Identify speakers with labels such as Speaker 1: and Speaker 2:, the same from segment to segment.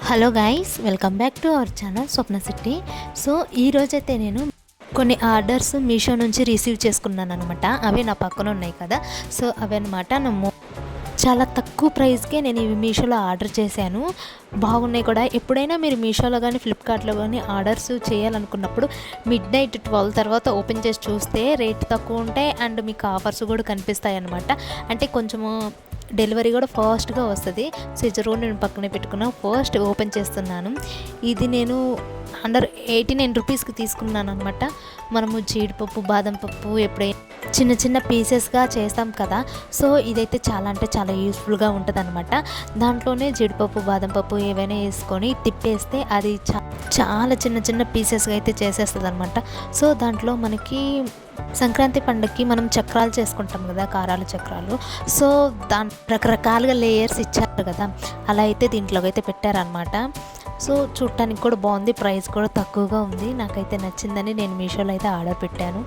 Speaker 1: Hello guys, welcome back to our channel Swapna city. So ఈరోజైతే నేను కొన్ని orders Meesho నుంచి రిసీవ్ చేసుకున్నాను అనమాట. అవి నా పక్కన ఉన్నాయి కదా, సో అవి అనమాట. చాలా తక్కువ ప్రైస్కే నేను ఇవి మీషోలో ఆర్డర్ చేశాను. బాగున్నాయి కూడా. ఎప్పుడైనా మీరు మీషోలో కానీ ఫ్లిప్కార్ట్లో కానీ ఆర్డర్స్ చేయాలనుకున్నప్పుడు మిడ్-నైట్ 12 తర్వాత ఓపెన్ చేసి చూస్తే రేట్ తక్కువ ఉంటాయి అండ్ మీకు ఆఫర్స్ కూడా కనిపిస్తాయి అన్నమాట. అంటే కొంచెము డెలివరీ కూడా ఫాస్ట్గా వస్తుంది. సో ఇది నేను పక్కనే పెట్టుకున్నాను. ఫస్ట్ ఓపెన్ చేస్తున్నాను. ఇది నేను అండర్ 89 రూపీస్కి తీసుకున్నాను అనమాట. మనము జీడిపప్పు, బాదం పప్పు ఎప్పుడైనా చిన్న చిన్న పీసెస్గా చేస్తాం కదా, సో ఇదైతే చాలా అంటే చాలా యూస్ఫుల్గా ఉంటుంది అనమాట. దాంట్లోనే జీడిపప్పు, బాదం పప్పు ఏవైనా వేసుకొని తిప్పేస్తే అది చాలా చిన్న చిన్న పీసెస్గా అయితే చేసేస్తుంది అనమాట. సో దాంట్లో మనకి సంక్రాంతి పండుగకి మనం చక్రాలు చేసుకుంటాం కదా, కారాలు చక్రాలు. సో రకరకాలుగా లేయర్స్ ఇచ్చారు కదా, అలా అయితే దీంట్లోకి అయితే పెట్టారనమాట. సో చూడటానికి కూడా బాగుంది, ప్రైస్ కూడా తక్కువగా ఉంది. నాకైతే నచ్చిందని నేను మీషోలో అయితే ఆర్డర్ పెట్టాను.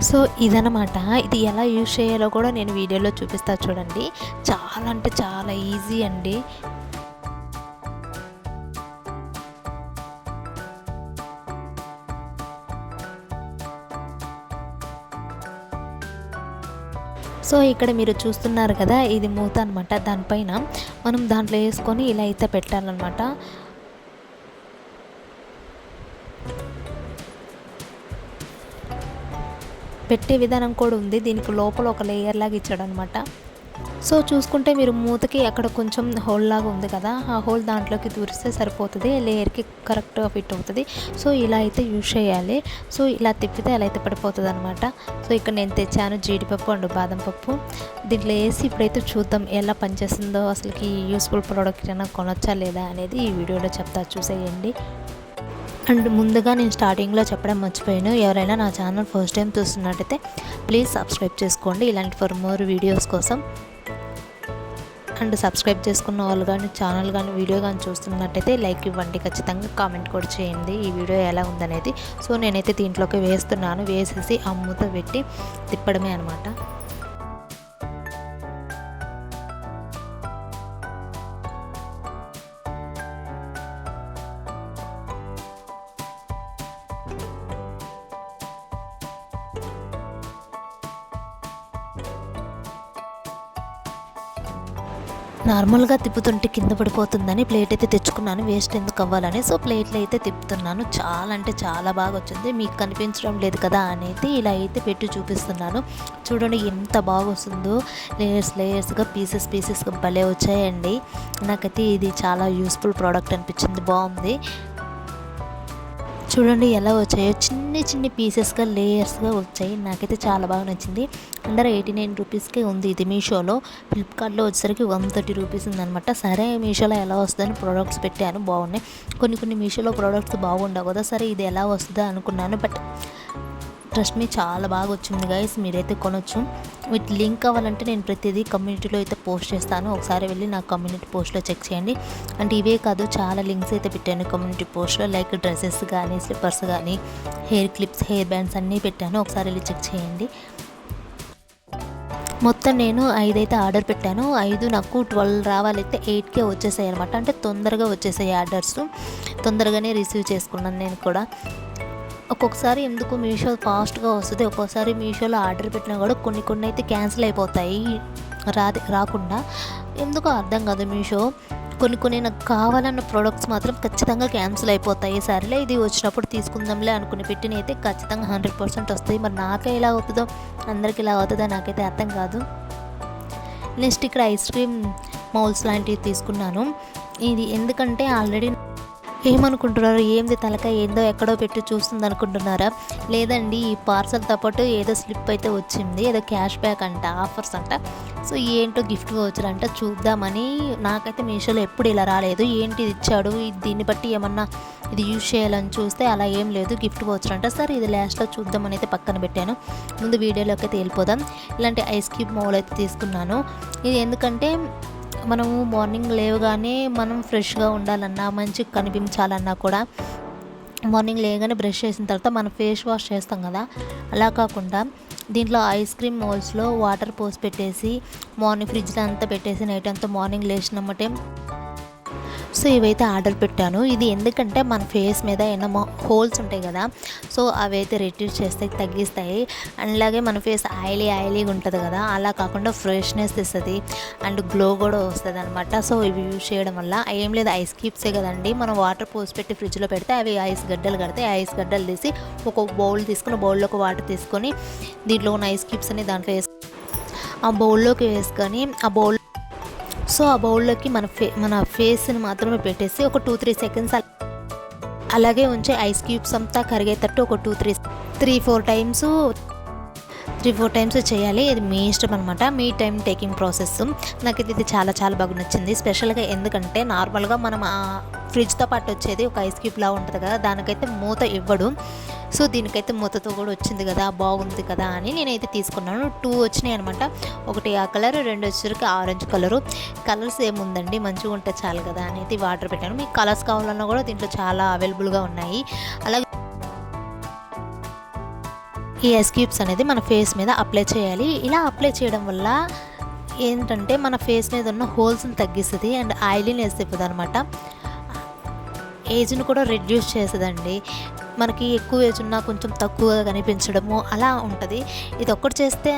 Speaker 1: సో ఇదనమాట. ఇది ఎలా యూజ్ చేయాలో కూడా నేను వీడియోలో చూపిస్తా చూడండి. చాలా అంటే చాలా ఈజీ అండి. సో ఇక్కడ మీరు చూస్తున్నారు కదా, ఇది మూత అనమాట. దానిపైన మనం దాంట్లో వేసుకొని ఇలా అయితే పెట్టాలన్నమాట. పెట్టే విధానం కూడా ఉంది. దీనికి లోపల ఒక లేయర్ లాగా ఇచ్చాడు అనమాట. సో చూసుకుంటే మీరు మూతకి అక్కడ కొంచెం హోల్ లాగా ఉంది కదా, ఆ హోల్ దాంట్లోకి దూరిస్తే సరిపోతుంది, లేయర్కి కరెక్ట్గా ఫిట్ అవుతుంది. సో ఇలా అయితే యూజ్ చేయాలి. సో ఇలా తిప్పితే అలా అయితే పడిపోతుంది అనమాట. సో ఇక్కడ నేను తెచ్చాను జీడిపప్పు అండ్ బాదం పప్పు. దీంట్లో వేసి ఇప్పుడైతే చూద్దాం ఎలా పనిచేస్తుందో, అసలుకి యూస్ఫుల్ ప్రోడక్ట్ అయినా కొనొచ్చా లేదా అనేది ఈ వీడియోలో చెప్తా, చూసేయండి. అండ్ ముందుగా నేను స్టార్టింగ్లో చెప్పడం మర్చిపోయాను, ఎవరైనా నా ఛానల్ ఫస్ట్ టైం చూస్తున్నట్టయితే ప్లీజ్ సబ్స్క్రైబ్ చేసుకోండి ఇలాంటి ఫర్ మోర్ వీడియోస్ కోసం. అండ్ సబ్స్క్రైబ్ చేసుకున్న వాళ్ళు కానీ ఛానల్ కానీ వీడియో కానీ చూస్తున్నట్టయితే లైక్ ఇవ్వండి, ఖచ్చితంగా కామెంట్ కూడా చేయండి ఈ వీడియో ఎలా ఉందనేది. సో నేనైతే దీంట్లోకి వేస్తున్నాను, వేసేసి ఆ మూత పెట్టి తిప్పడమే అనమాట. నార్మల్గా తిప్పుతుంటే కింద పడిపోతుందని ప్లేట్ అయితే తెచ్చుకున్నాను, వేస్ట్ ఎందుకు అవ్వాలని. సో ప్లేట్లో అయితే తిప్పుతున్నాను. చాలా అంటే చాలా బాగా వచ్చింది. మీకు కనిపించడం లేదు కదా అనేది ఇలా అయితే పెట్టి చూపిస్తున్నాను. చూడండి ఎంత బాగా వస్తుందో, లేయర్స్గా పీసెస్గా భలే వచ్చాయండి. నాకైతే ఇది చాలా యూస్ఫుల్ ప్రోడక్ట్ అనిపించింది, బాగుంది. చూడండి ఎలా వచ్చాయో, చిన్ని పీసెస్గా లేయర్స్గా వచ్చాయి. నాకైతే చాలా బాగా నచ్చింది. అండర్ 89 రూపీస్కే ఉంది ఇది మీషోలో. ఫ్లిప్కార్ట్లో వచ్చేసరికి 130 రూపీస్ ఉందనమాట. సరే మీషోలో ఎలా వస్తుందని ప్రోడక్ట్స్ పెట్టాను, బాగున్నాయి. కొన్ని మీషోలో ప్రోడక్ట్స్ బాగుండవు కదా, సరే ఇది ఎలా వస్తుందో అనుకున్నాను. బట్ ట్రస్ట్ మీ చాలా బాగా వచ్చింది గైస్, మీరైతే కొనొచ్చు. విత్ లింక్ కావాలంటే నేను ప్రతిదీ కమ్యూనిటీలో అయితే పోస్ట్ చేస్తాను, ఒకసారి వెళ్ళి నా కమ్యూనిటీ పోస్ట్లో చెక్ చేయండి. అంటే ఇవే కాదు, చాలా లింక్స్ అయితే పెట్టాను కమ్యూనిటీ పోస్ట్లో, లైక్ డ్రెస్సెస్ కానీ, స్లిప్పర్స్ కానీ, హెయిర్ క్లిప్స్, హెయిర్ బ్యాండ్స్ అన్నీ పెట్టాను, ఒకసారి వెళ్ళి చెక్ చేయండి. మొత్తం నేను 5 అయితే ఆర్డర్ పెట్టాను. 5 నాకు 12 రావాలైతే 8కే వచ్చేసాయి అనమాట. అంటే తొందరగా వచ్చేసాయి ఆర్డర్స్, తొందరగానే రిసీవ్ చేసుకున్నాను నేను కూడా. ఒక్కొక్కసారి ఎందుకు మీషో ఫాస్ట్గా వస్తుంది, ఒక్కొక్కసారి మీషోలో ఆర్డర్ పెట్టినా కూడా కొన్ని అయితే క్యాన్సిల్ అయిపోతాయి, రాకుండా. ఎందుకో అర్థం కాదు. మీషో కొన్ని నాకు కావాలన్న ప్రోడక్ట్స్ మాత్రం ఖచ్చితంగా క్యాన్సిల్ అయిపోతాయి. సరేలే ఇది వచ్చినప్పుడు తీసుకుందాంలే అనుకుని పెట్టిన అయితే ఖచ్చితంగా 100% వస్తాయి. మరి నాకే ఇలా అవుతుందో, అందరికి ఇలా అవుతుందో నాకైతే అర్థం కాదు. నెక్స్ట్ ఇక్కడ ఐస్ క్రీమ్ మౌల్స్ లాంటివి తీసుకున్నాను. ఇది ఎందుకంటే ఆల్రెడీ ఏమనుకుంటున్నారు, ఏంది తలకాయ ఏందో ఎక్కడో పెట్టి చూస్తుంది అనుకుంటున్నారా? లేదండి, ఈ పార్సల్తో పాటు ఏదో స్లిప్ అయితే వచ్చింది, ఏదో క్యాష్ బ్యాక్ అంట, ఆఫర్స్ అంట. సో ఏంటో గిఫ్ట్ వౌచర్ అంట, చూద్దామని. నాకైతే మీషోలో ఎప్పుడు ఇలా రాలేదు, ఏంటి ఇది ఇచ్చాడు, దీన్ని బట్టి ఏమన్నా ఇది యూజ్ చేయాలని చూస్తే అలా ఏం లేదు, గిఫ్ట్ వౌచర్ అంట. సరే ఇది లాస్ట్లో చూద్దామని అయితే పక్కన పెట్టాను. ముందు వీడియోలోకి అయితే వెళ్ళిపోదాం. ఇలాంటి ఐస్ క్యూబ్ మౌల్ అయితే తీసుకున్నాను. ఇది ఎందుకంటే మనము మార్నింగ్ లేవగానే మనం ఫ్రెష్గా ఉండాలన్నా, మంచిగా కనిపించాలన్నా కూడా మార్నింగ్ లేగానే బ్రష్ చేసిన తర్వాత మనం ఫేస్ వాష్ చేస్తాం కదా, అలా కాకుండా దీంట్లో ఐస్ క్రీమ్ మోల్డ్స్లో వాటర్ పోసి పెట్టేసి మార్నింగ్ ఫ్రిడ్జ్లో అంతా పెట్టేసి నైట్ అంతా మార్నింగ్ లేచినమ్మటే సో ఇవైతే ఆర్డర్ పెట్టాను. ఇది ఎందుకంటే మన ఫేస్ మీద ఏమన్నా హోల్స్ ఉంటాయి కదా, సో అవి అయితే రెడ్యూస్ చేస్తాయి, తగ్గిస్తాయి. అండ్ అలాగే మన ఫేస్ ఆయిలీగా ఉంటుంది కదా, అలా కాకుండా ఫ్రెష్నెస్ ఇస్తుంది అండ్ గ్లో కూడా వస్తుంది అనమాట. సో ఇవి యూజ్ చేయడం వల్ల ఏం లేదు, ఐస్ క్యూబ్సే కదండి, మనం వాటర్ పోసి పెట్టి ఫ్రిడ్జ్లో పెడితే అవి ఐస్ గడ్డలు కడితే ఐస్ గడ్డలు తీసి ఒక బౌల్ తీసుకొని బౌల్లోకి వాటర్ తీసుకొని దీంట్లో ఉన్న ఐస్ క్యూబ్స్ అని దాంట్లో ఆ బౌల్లోకి వేసుకొని ఆ బౌల్లోకి మన ఫేస్ని మాత్రమే పెట్టేసి ఒక 2-3 సెకండ్స్ అలాగే ఉంచి ఐస్ క్యూబ్స్ అంతా కరిగేటట్టు ఒక 3-4 టైమ్స్ చేయాలి. ఇది మీ ఇష్టం అనమాట, మీ టైం టేకింగ్ ప్రాసెస్. నాకు ఇది చాలా చాలా బాగా నచ్చింది స్పెషల్గా. ఎందుకంటే నార్మల్గా మనం ఫ్రిడ్జ్తో పాటు వచ్చేది ఒక ఐస్ క్యూబ్లా ఉంటుంది కదా, దానికైతే మూత ఇవ్వడు. సో దీనికైతే మూతతో కూడా వచ్చింది కదా, బాగుంది కదా అని నేనైతే తీసుకున్నాను. 2 వచ్చినాయి అనమాట. ఒకటి ఆ కలర్, 2 వచ్చేసరికి ఆరెంజ్ కలరు. కలర్స్ ఏముందండి, మంచిగా ఉంటే చాలు కదా అనేది వాటర్ పెట్టాను. మీకు కలర్స్ కావాలన్నా కూడా దీంట్లో చాలా అవైలబుల్గా ఉన్నాయి. అలాగే ఈ ఐస్ క్యూబ్స్ అనేది మన ఫేస్ మీద అప్లై చేయాలి. ఇలా అప్లై చేయడం వల్ల ఏంటంటే మన ఫేస్ మీద ఉన్న హోల్స్ని తగ్గిస్తుంది అండ్ ఆయిలీనెస్ ఇవ్వదు అనమాట. ఏజ్ని కూడా రెడ్యూస్ చేస్తుందండి. మనకి ఎక్కువ ఏజ్ ఉన్నా కొంచెం తక్కువగా కనిపించడము అలా ఉంటుంది. ఇది ఒక్కటి చేస్తే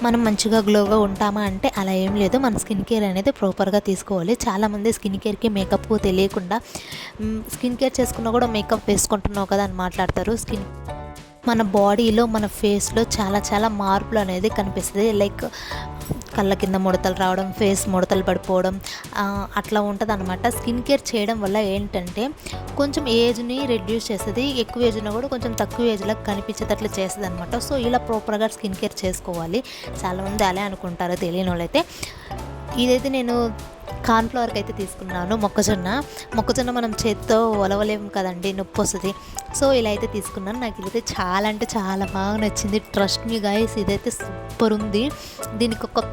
Speaker 1: మనం మంచిగా గ్లోగా ఉంటామా అంటే అలా ఏం లేదు. మన స్కిన్ కేర్ అనేది ప్రాపర్గా తీసుకోవాలి. చాలామంది స్కిన్ కేర్కి మేకప్ తెలియకుండా స్కిన్ కేర్ చేసుకున్నా కూడా మేకప్ వేసుకుంటున్నావు కదా అని మాట్లాడతారు. మన బాడీలో మన ఫేస్లో చాలా చాలా మార్పులు అనేది కనిపిస్తుంది. లైక్ కళ్ళ కింద ముడతలు రావడం, ఫేస్ ముడతలు పడిపోవడం అట్లా ఉంటుంది అనమాట. స్కిన్ కేర్ చేయడం వల్ల ఏంటంటే కొంచెం ఏజ్ని రెడ్యూస్ చేస్తుంది, ఎక్కువ ఏజ్ ఉన్నా కూడా కొంచెం తక్కువ ఏజ్లో కనిపించేటట్లు చేస్తుంది అనమాట. సో ఇలా ప్రాపర్గా స్కిన్ కేర్ చేసుకోవాలి. చాలామంది అలా అనుకుంటారు, తెలియని వాళ్ళైతే. ఇదైతే నేను కార్న్ఫ్లవర్కి అయితే తీసుకున్నాను. మొక్కజొన్న మనం చేత్తో ఒలవలేము కదండి, నొప్పి వస్తుంది. సో ఇలా అయితే తీసుకున్నాను. నాకు ఇదైతే చాలా అంటే చాలా బాగా నచ్చింది. ట్రస్ట్ మీ గైస్, ఇదైతే సూపర్ ఉంది. దీనికి ఒక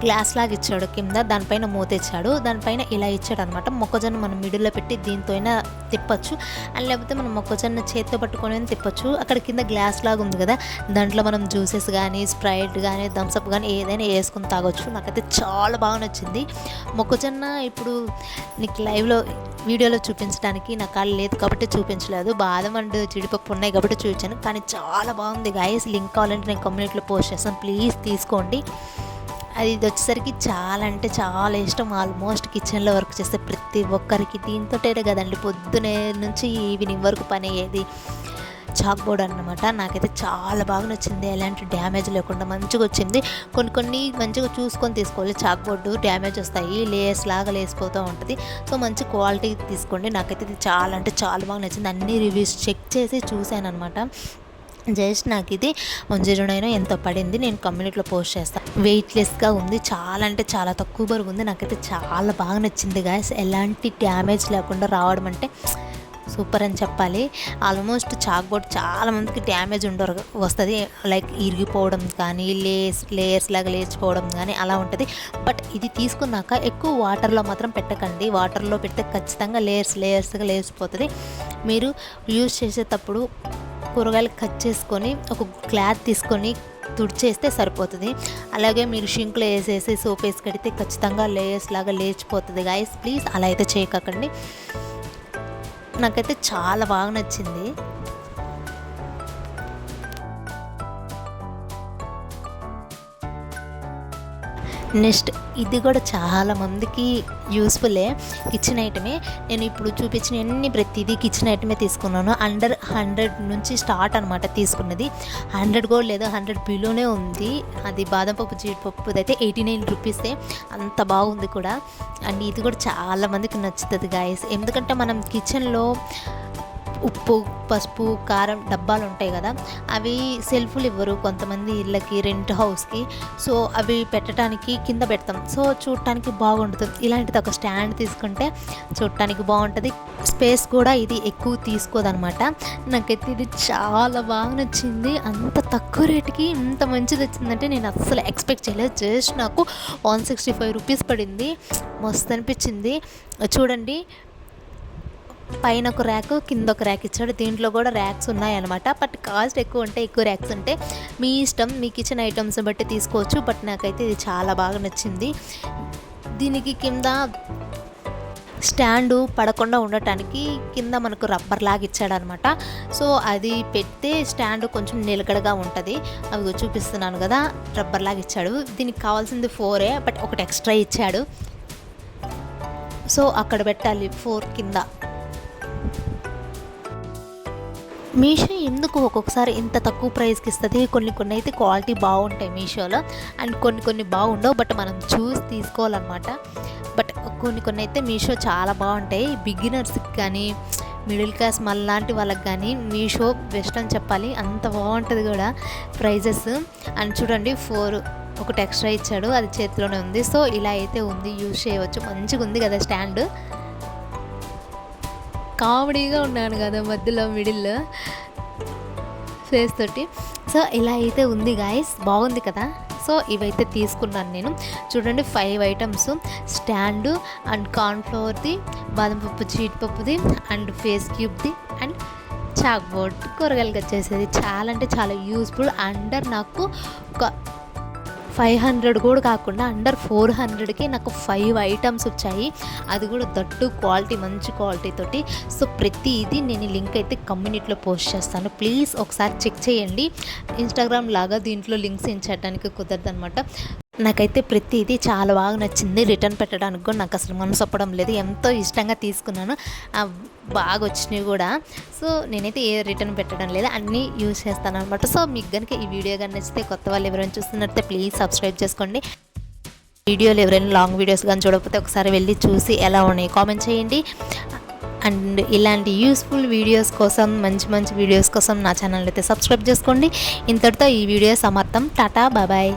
Speaker 1: గ్లాస్ లాగా ఇచ్చాడు కింద, దానిపైన మూత ఇచ్చాడు, దానిపైన ఇలా ఇచ్చాడు అనమాట. మొక్కజొన్న మనం మిడిల్లో పెట్టి దీంతో అయినా తిప్పచ్చు, అండ్ లేకపోతే మనం మొక్కజొన్న చేతితో పట్టుకొని తిప్పచ్చు. అక్కడ కింద గ్లాస్ లాగా ఉంది కదా, దాంట్లో మనం జ్యూసెస్ కానీ, స్ప్రైట్ కానీ, థమ్స్అప్ కానీ ఏదైనా వేసుకొని తాగొచ్చు. నాకైతే చాలా బాగా నచ్చింది. మొక్కజొన్న ఇప్పుడు నీకు లైవ్లో వీడియోలో చూపించడానికి నా కాళ్ళు లేదు కాబట్టి చూపించలేదు. బాదం అండ్ జీడిపప్పు ఉన్నాయి కాబట్టి చూపించాను, కానీ చాలా బాగుంది గాయస్. లింక్ కావాలంటే నేను కమ్యూనిటీలో పోస్ట్ చేస్తాను, ప్లీజ్ తీసుకోండి. అది వచ్చేసరికి చాలా అంటే చాలా ఇష్టం. ఆల్మోస్ట్ కిచెన్లో వర్క్ చేస్తే ప్రతి ఒక్కరికి దీంతోటే కదండి పొద్దునే నుంచి ఈవినింగ్ వరకు పని అయ్యేది. చాక్ బోర్డ్ అన్నమాట. నాకైతే చాలా బాగా నచ్చింది. ఎలాంటి డ్యామేజ్ లేకుండా మంచిగా వచ్చింది. కొన్ని మంచిగా చూసుకొని తీసుకోవాలి. చాక్ బోర్డు డ్యామేజ్ వస్తాయి, లేయర్స్ లాగా లేసిపోతూ ఉంటుంది. సో మంచి క్వాలిటీ తీసుకోండి. నాకైతే ఇది చాలా అంటే చాలా బాగా నచ్చింది. అన్ని రివ్యూస్ చెక్ చేసి చూశాను అనమాట. జస్ట్ నాకు ఇది 109 ఎంతో పడింది. నేను కమ్యూనిటీలో పోస్ట్ చేస్తాను. వెయిట్లెస్గా ఉంది, చాలా అంటే చాలా తక్కువ బరువు ఉంది. నాకైతే చాలా బాగా నచ్చింది గాయస్. ఎలాంటి డ్యామేజ్ లేకుండా రావడం అంటే సూపర్ అని చెప్పాలి. ఆల్మోస్ట్ చాక్ బోర్డ్ చాలామందికి డ్యామేజ్ వస్తుంది, లైక్ ఇరిగిపోవడం కానీ, లేయర్స్ లాగా లేచిపోవడం కానీ అలా ఉంటుంది. బట్ ఇది తీసుకున్నాక ఎక్కువ వాటర్లో మాత్రం పెట్టకండి. వాటర్లో పెడితే ఖచ్చితంగా లేయర్స్గా లేచిపోతుంది. మీరు యూజ్ చేసేటప్పుడు కూరగాయలు కట్ చేసుకొని ఒక క్లాత్ తీసుకొని తుడిచేస్తే సరిపోతుంది. అలాగే మీరు షింక్లో వేసేసి సోప్ వేసి కడితే ఖచ్చితంగా లేయర్స్ లాగా లేచిపోతుంది గాయస్. ప్లీజ్ అలా అయితే చేయకండి. నాకైతే చాలా బాగా నచ్చింది. నెక్స్ట్ ఇది కూడా చాలామందికి యూస్ఫుల్లే, కిచెన్ ఐటమే. నేను ఇప్పుడు చూపించిన ప్రతిదీ కిచెన్ ఐటమే తీసుకున్నాను. అండర్ 100 నుంచి స్టార్ట్ అనమాట తీసుకున్నది. 100 కూడా లేదు, 100 బిలోనే ఉంది. అది బాదం పప్పు జీడిపప్పు అయితే 89 రూపీసే. అంత బాగుంది కూడా. అండ్ ఇది కూడా చాలామందికి నచ్చుతుంది గాయస్. ఎందుకంటే మనం కిచెన్లో ఉప్పు, పసుపు, కారం డబ్బాలు ఉంటాయి కదా, అవి సెల్ఫ్లు ఇవ్వరు కొంతమంది ఇళ్ళకి, రెంట్ హౌస్కి. సో అవి పెట్టడానికి కింద పెడతాం. సో చూడటానికి బాగుంటుంది. ఇలాంటిది ఒక స్టాండ్ తీసుకుంటే చూడటానికి బాగుంటుంది. స్పేస్ కూడా ఇది ఎక్కువ తీసుకోదనమాట. నాకైతే ఇది చాలా బాగా నచ్చింది. అంత తక్కువ రేటుకి ఇంత మంచిది వచ్చిందంటే నేను అస్సలు ఎక్స్పెక్ట్ చేయలేదు. జస్ట్ నాకు 165 రూపీస్ పడింది. మస్తు అనిపించింది. చూడండి, పైన ఒక ర్యాక్, కింద ఒక ర్యాక్ ఇచ్చాడు. దీంట్లో కూడా ర్యాక్స్ ఉన్నాయన్నమాట. బట్ కాస్ట్ ఎక్కువ ఉంటాయి, ఎక్కువ ర్యాక్స్ ఉంటాయి. మీ ఇష్టం, మీ కిచెన్ ఐటమ్స్ బట్టి తీసుకోవచ్చు. బట్ నాకైతే ఇది చాలా బాగా నచ్చింది. దీనికి కింద స్టాండు పడకుండా ఉండటానికి కింద మనకు రబ్బర్ లాగా ఇచ్చాడనమాట. సో అది పెడితే స్టాండ్ కొంచెం నిలకడగా ఉంటుంది. అవి చూపిస్తున్నాను కదా, రబ్బర్ లాగా ఇచ్చాడు. దీనికి కావాల్సింది 4 బట్ ఒకటి ఎక్స్ట్రా ఇచ్చాడు. సో అక్కడ పెట్టాలి 4 కింద. మీషో ఎందుకు ఒక్కొక్కసారి ఇంత తక్కువ ప్రైస్కి ఇస్తుంది. కొన్ని అయితే క్వాలిటీ బాగుంటాయి మీషోలో, అండ్ కొన్ని బాగుండవు. బట్ మనం చూసి తీసుకోవాలన్నమాట. బట్ కొన్ని అయితే మీషో చాలా బాగుంటాయి. బిగినర్స్కి కానీ, మిడిల్ క్లాస్ లాంటి వాళ్ళకి కానీ మీషో బెస్ట్ అని చెప్పాలి. అంత బాగుంటుంది కూడా ప్రైజెస్. అండ్ చూడండి 4 ఒకటి ఎక్స్ట్రా ఇచ్చాడు, అది చేతిలోనే ఉంది. సో ఇలా అయితే ఉంది, యూజ్ చేయవచ్చు. మంచిగా ఉంది కదా స్టాండ్. కామెడీగా ఉన్నాను కదా మధ్యలో, మిడిల్లో ఫేస్ తోటి. సో ఇలా అయితే ఉంది గాయస్, బాగుంది కదా. సో ఇవైతే తీసుకున్నాను నేను. చూడండి 5 ఐటమ్స్, స్టాండు అండ్ కార్న్ఫ్లవర్ది, బాదం పప్పు, జీడిపప్పుది, అండ్ ఫేస్ క్యూబ్ది, అండ్ చాక్ బోర్డ్, కూరగాయలు వచ్చేసేది. చాలా అంటే చాలా యూస్ఫుల్. అండర్ నాకు ఒక 500 కూడా కాకుండా అండర్ 400కి నాకు 5 ఐటమ్స్ వచ్చాయి. అది కూడా దట్టు క్వాలిటీ, మంచి క్వాలిటీ తోటి. సో ప్రతిదీ నేను లింక్ అయితే కమ్యూనిటీలో పోస్ట్ చేస్తాను, ప్లీజ్ ఒకసారి చెక్ చేయండి. ఇన్స్టాగ్రామ్ లాగా దీంట్లో లింక్స్ చేయడానికి కుదరదు అనమాట. నాకైతే ప్రతిదీ చాలా బాగా నచ్చింది. రిటర్న్ పెట్టడానికి కూడా నాకు అసలు మనసు ఒప్పడం లేదు. ఎంతో ఇష్టంగా తీసుకున్నాను, బాగా వచ్చినాయి కూడా. సో నేనైతే ఏ రిటర్న్ పెట్టడం లేదు, అన్నీ యూజ్ చేస్తాను అనమాట. సో మీకు కనుక ఈ వీడియో కానీ నచ్చితే, కొత్త వాళ్ళు ఎవరైనా చూస్తున్నట్టే ప్లీజ్ సబ్స్క్రైబ్ చేసుకోండి. వీడియోలు ఎవరైనా లాంగ్ వీడియోస్ కానీ చూడకపోతే ఒకసారి వెళ్ళి చూసి ఎలా ఉన్నాయి కామెంట్ చేయండి. అండ్ ఇలాంటి యూస్ఫుల్ వీడియోస్ కోసం, మంచి వీడియోస్ కోసం నా ఛానల్ అయితే సబ్స్క్రైబ్ చేసుకోండి. ఇంతటితో ఈ వీడియో సమాప్తం. టాటా, బాయ్.